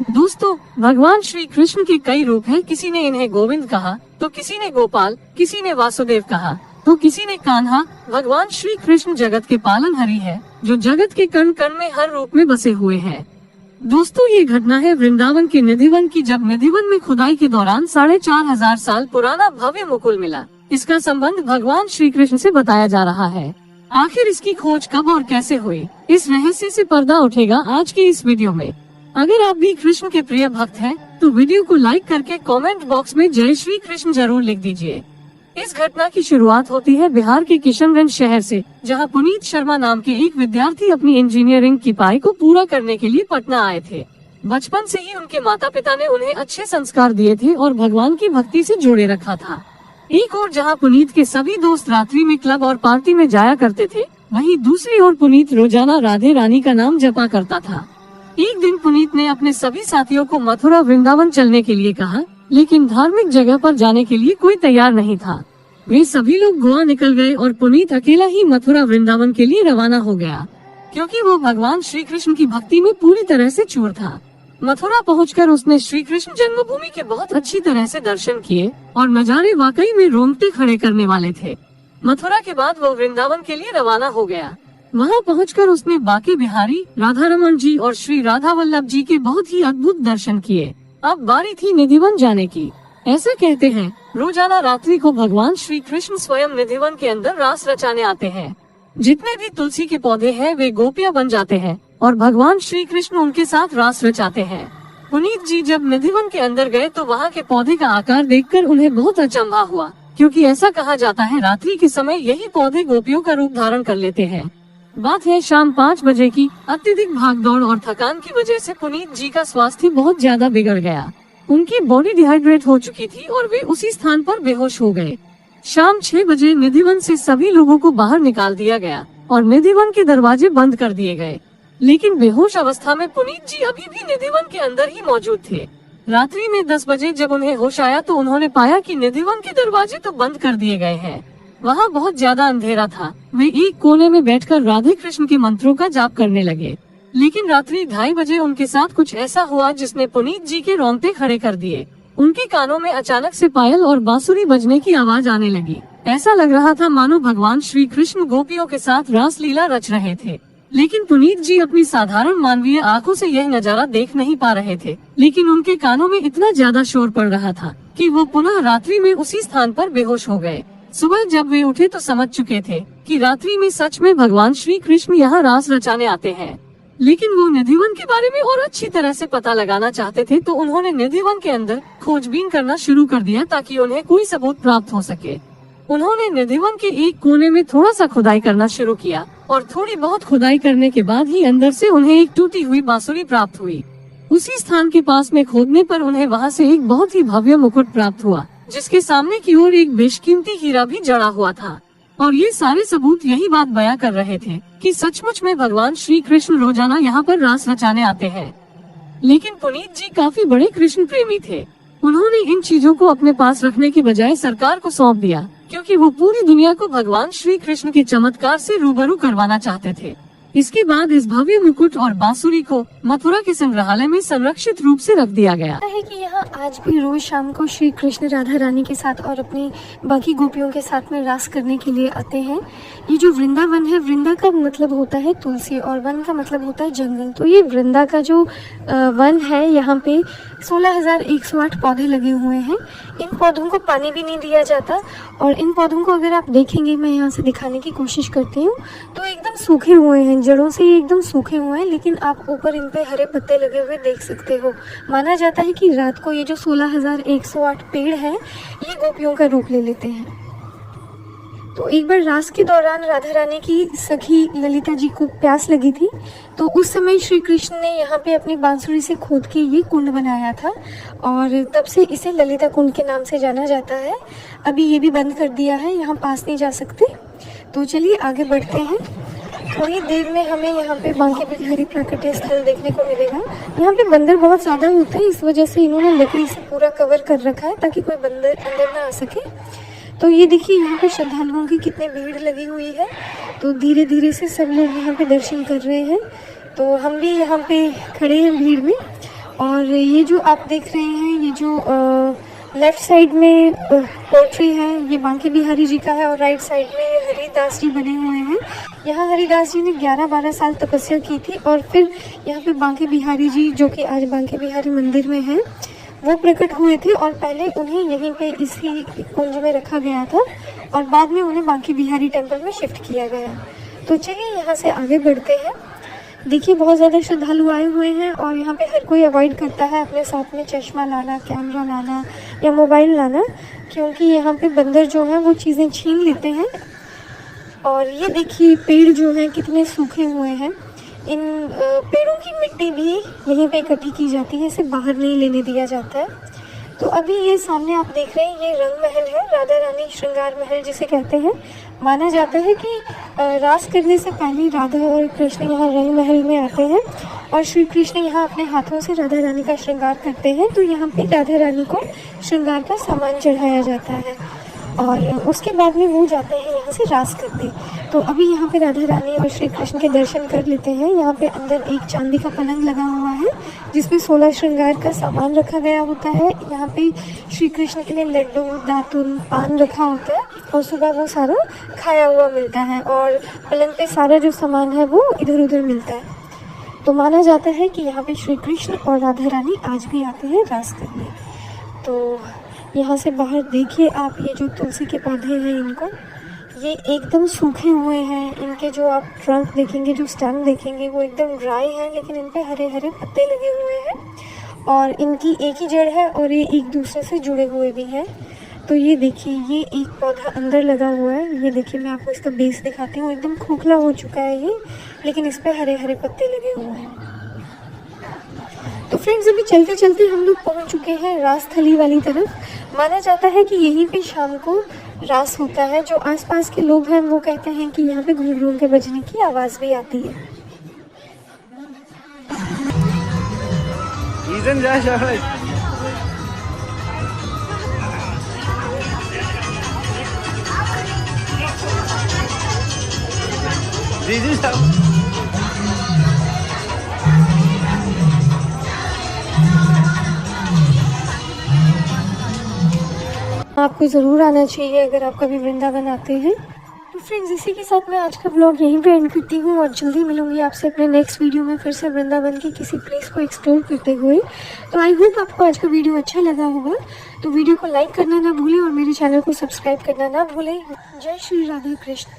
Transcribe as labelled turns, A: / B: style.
A: दोस्तों, भगवान श्री कृष्ण के कई रूप हैं। किसी ने इन्हें गोविंद कहा, तो किसी ने गोपाल, किसी ने वासुदेव कहा, तो किसी ने कान्हा। भगवान श्री कृष्ण जगत के पालनहारी है, जो जगत के कण कण में हर रूप में बसे हुए हैं। दोस्तों, ये घटना है वृंदावन के निधिवन की, जब निधिवन में खुदाई के दौरान 4500 साल पुराना भव्य मुकुल मिला। इसका संबंध भगवान श्री कृष्ण से बताया जा रहा है। आखिर इसकी खोज कब और कैसे हुई, इस रहस्य से पर्दा उठेगा आज की इस वीडियो में। अगर आप भी कृष्ण के प्रिय भक्त हैं, तो वीडियो को लाइक करके कमेंट बॉक्स में जय श्री कृष्ण जरूर लिख दीजिए। इस घटना की शुरुआत होती है बिहार के किशनगंज शहर से, जहां पुनीत शर्मा नाम के एक विद्यार्थी अपनी इंजीनियरिंग की पढ़ाई को पूरा करने के लिए पटना आए थे। बचपन से ही उनके माता पिता ने उन्हें अच्छे संस्कार दिए थे और भगवान की भक्ति से जोड़े रखा था। एक और जहां पुनीत के सभी दोस्त रात्रि में क्लब और पार्टी में जाया करते थे, वहीं दूसरी ओर पुनीत रोजाना राधे रानी का नाम जपा करता था। एक दिन पुनीत ने अपने सभी साथियों को मथुरा वृंदावन चलने के लिए कहा, लेकिन धार्मिक जगह पर जाने के लिए कोई तैयार नहीं था। वे सभी लोग गोवा निकल गए और पुनीत अकेला ही मथुरा वृंदावन के लिए रवाना हो गया, क्योंकि वो भगवान श्री कृष्ण की भक्ति में पूरी तरह से चूर था। मथुरा पहुंचकर उसने श्री कृष्ण जन्मभूमि के बहुत अच्छी तरह से दर्शन किए और नजारे वाकई में रोंगटे खड़े करने वाले थे। मथुरा के बाद वो वृंदावन के लिए रवाना हो गया। वहां पहुंचकर उसने बांके बिहारी, राधा रमन जी और श्री राधा वल्लभ जी के बहुत ही अद्भुत दर्शन किए। अब बारी थी निधिवन जाने की। ऐसा कहते हैं, रोजाना रात्रि को भगवान श्री कृष्ण स्वयं निधिवन के अंदर रास रचाने आते हैं। जितने भी तुलसी के पौधे हैं वे गोपियां बन जाते हैं और भगवान श्री कृष्ण उनके साथ रास रचाते हैं। पुनीत जी जब निधिवन के अंदर गए तो वहाँ के पौधे का आकार देखकर उन्हें बहुत अचंभा हुआ, क्योंकि ऐसा कहा जाता है रात्रि के समय यही पौधे गोपियों का रूप धारण कर लेते हैं। बात है शाम 5 बजे की। अत्यधिक भागदौड़ और थकान की वजह से पुनीत जी का स्वास्थ्य बहुत ज्यादा बिगड़ गया। उनकी बॉडी डिहाइड्रेट हो चुकी थी और वे उसी स्थान पर बेहोश हो गए। शाम 6 बजे निधिवन से सभी लोगों को बाहर निकाल दिया गया और निधिवन के दरवाजे बंद कर दिए गए, लेकिन बेहोश अवस्था में पुनीत जी अभी भी निधिवन के अंदर ही मौजूद थे। रात्रि में 10 बजे जब उन्हें होश आया तो उन्होंने पाया कि निधिवन के दरवाजे तो बंद कर दिए गए हैं। वहाँ बहुत ज्यादा अंधेरा था। वे एक कोने में बैठकर राधे कृष्ण के मंत्रों का जाप करने लगे, लेकिन रात्रि 2:30 बजे उनके साथ कुछ ऐसा हुआ जिसने पुनीत जी के रोंगटे खड़े कर दिए। उनके कानों में अचानक से पायल और बांसुरी बजने की आवाज आने लगी। ऐसा लग रहा था मानो भगवान श्री कृष्ण गोपियों के साथ रास लीला रच रहे थे। लेकिन पुनीत जी अपनी साधारण मानवीय आंखों से यह नजारा देख नहीं पा रहे थे, लेकिन उनके कानों में इतना ज्यादा शोर पड़ रहा था कि वो पुनः रात्रि में उसी स्थान पर बेहोश हो गए। सुबह जब वे उठे तो समझ चुके थे कि रात्रि में सच में भगवान श्री कृष्ण यहाँ रास रचाने आते हैं। लेकिन वो निधिवन के बारे में और अच्छी तरह से पता लगाना चाहते थे, तो उन्होंने निधिवन के अंदर खोजबीन करना शुरू कर दिया ताकि उन्हें कोई सबूत प्राप्त हो सके। उन्होंने निधिवन के एक कोने में थोड़ा सा खुदाई करना शुरू किया और थोड़ी बहुत खुदाई करने के बाद ही अंदर से उन्हें एक टूटी हुई बांसुरी प्राप्त हुई। उसी स्थान के पास में खोदने पर उन्हें वहाँ से एक बहुत ही भव्य मुकुट प्राप्त हुआ, जिसके सामने की ओर एक बेशकीमती हीरा भी जड़ा हुआ था। और ये सारे सबूत यही बात बयां कर रहे थे कि सचमुच में भगवान श्री कृष्ण रोजाना यहाँ पर रास रचाने आते हैं। लेकिन पुनीत जी काफी बड़े कृष्ण प्रेमी थे। उन्होंने इन चीजों को अपने पास रखने की बजाय सरकार को सौंप दिया, क्योंकि वो पूरी दुनिया को भगवान श्री कृष्ण के चमत्कार से रूबरू करवाना चाहते थे। इसके बाद इस भव्य मुकुट और बांसुरी को मथुरा के संग्रहालय में संरक्षित रूप से रख दिया गया
B: है कि यहाँ आज भी रोज शाम को श्री कृष्ण राधा रानी के साथ और अपनी बाकी गोपियों के साथ में रास करने के लिए आते हैं। ये जो वृंदावन है, वृंदा का मतलब होता है तुलसी और वन का मतलब होता है जंगल। तो ये वृंदा का जो वन है, यहाँ पे 16,108 पौधे लगे हुए हैं। इन पौधों को पानी भी नहीं दिया जाता और इन पौधों को अगर आप देखेंगे, मैं यहाँ से दिखाने की कोशिश करती हूँ, तो एकदम सूखे हुए हैं, जड़ों से ये एकदम सूखे हुए हैं, लेकिन आप ऊपर इन पे हरे पत्ते लगे हुए देख सकते हो। माना जाता है कि रात को ये जो 16,108 पेड़ हैं, ये गोपियों का रूप ले लेते हैं। तो एक बार रास के दौरान राधा रानी की सखी ललिता जी को प्यास लगी थी, तो उस समय श्री कृष्ण ने यहाँ पे अपनी बांसुरी से खोद के ये कुंड बनाया था और तब से इसे ललिता कुंड के नाम से जाना जाता है। अभी ये भी बंद कर दिया है, यहाँ पास नहीं जा सकते। तो चलिए आगे बढ़ते हैं। थोड़ी देर में हमें यहाँ पे बांके बिहारी प्राकट्य स्थल देखने को मिलेगा। यहाँ पे बंदर बहुत ज़्यादा होते हैं, इस वजह से इन्होंने लकड़ी से पूरा कवर कर रखा है ताकि कोई बंदर अंदर ना आ सके। तो ये देखिए यहाँ पे श्रद्धालुओं की कितनी भीड़ लगी हुई है। तो धीरे धीरे से सब लोग यहाँ पे दर्शन कर रहे हैं। तो हम भी यहाँ पे खड़े हैं भीड़ में और ये जो आप देख रहे हैं, ये जो लेफ्ट साइड में पोट्री है, ये बांके बिहारी जी का है, और राइट साइड में ये हरिदास जी बने हुए हैं। यहाँ हरिदास जी ने 11-12 साल तपस्या की थी, और फिर यहाँ पे बांके बिहारी जी, जो कि आज बांके बिहारी मंदिर में हैं, वो प्रकट हुए थे। और पहले उन्हें यहीं पे इसी कुंज में रखा गया था, और बाद में उन्हें बांके बिहारी टेम्पल में शिफ्ट किया गया। तो चलिए यहाँ से आगे बढ़ते हैं। देखिए बहुत ज़्यादा श्रद्धालु आए हुए हैं, और यहाँ पे हर कोई अवॉइड करता है अपने साथ में चश्मा लाना, कैमरा लाना या मोबाइल लाना, क्योंकि यहाँ पे बंदर जो हैं वो चीज़ें छीन लेते हैं। और ये देखिए पेड़ जो हैं कितने सूखे हुए हैं। इन पेड़ों की मिट्टी भी यहीं पे इकट्ठी की जाती है, इसे बाहर नहीं लेने दिया जाता है। तो अभी ये सामने आप देख रहे हैं, ये रंग महल है, राधा रानी श्रृंगार महल जिसे कहते हैं। माना जाता है कि रास करने से पहले राधा और कृष्ण यहाँ रंग महल में आते हैं, और श्री कृष्ण यहाँ अपने हाथों से राधा रानी का श्रृंगार करते हैं। तो यहाँ पे राधा रानी को श्रृंगार का सामान चढ़ाया जाता है, और उसके बाद में वो जाते हैं यहाँ से रास करते। तो अभी यहाँ पे राधा रानी और श्री कृष्ण के दर्शन कर लेते हैं। यहाँ पे अंदर एक चांदी का पलंग लगा हुआ है, जिसमें 16 श्रृंगार का सामान रखा गया होता है। यहाँ पे श्री कृष्ण के लिए लड्डू, दातुन, पान रखा होता है, और सुबह वो सारा खाया हुआ मिलता है, और पलंग पे सारा जो सामान है वो इधर उधर मिलता है। तो माना जाता है कि यहाँ पे श्री कृष्ण और राधा रानी आज भी आते हैं रास करने। तो यहाँ से बाहर देखिए आप, ये जो तुलसी के पौधे हैं, इनको ये एकदम सूखे हुए हैं। इनके जो आप ट्रंक देखेंगे, जो स्टेम देखेंगे, वो एकदम ड्राई हैं, लेकिन इन पे हरे हरे पत्ते लगे हुए हैं, और इनकी एक ही जड़ है, और ये एक दूसरे से जुड़े हुए भी हैं। तो ये देखिए, ये एक पौधा अंदर लगा हुआ है। ये देखिए, मैं आपको इसका बेस दिखाती हूँ, एकदम खोखला हो चुका है ये, लेकिन इस पे हरे हरे पत्ते लगे हुए हैं। तो फ्रेंड्स, अभी चलते चलते हम लोग पहुंच चुके हैं रास थली वाली तरफ। माना जाता है कि यहीं पे शाम को रास होता है। जो आसपास के लोग हैं वो कहते हैं कि यहाँ पे घुंघरूओं के बजने की आवाज़ भी आती है। आपको ज़रूर आना चाहिए अगर आप कभी वृंदावन आते हैं। तो फ्रेंड्स, इसी के साथ मैं आज का ब्लॉग यहीं पे एंड करती हूँ, और जल्दी मिलूंगी आपसे अपने नेक्स्ट वीडियो में फिर से वृंदावन की किसी प्लेस को एक्सप्लोर करते हुए। तो आई होप आपको आज का वीडियो अच्छा लगा होगा। तो वीडियो को लाइक करना ना भूलें, और मेरे चैनल को सब्सक्राइब करना ना भूलें। जय श्री राधा कृष्ण।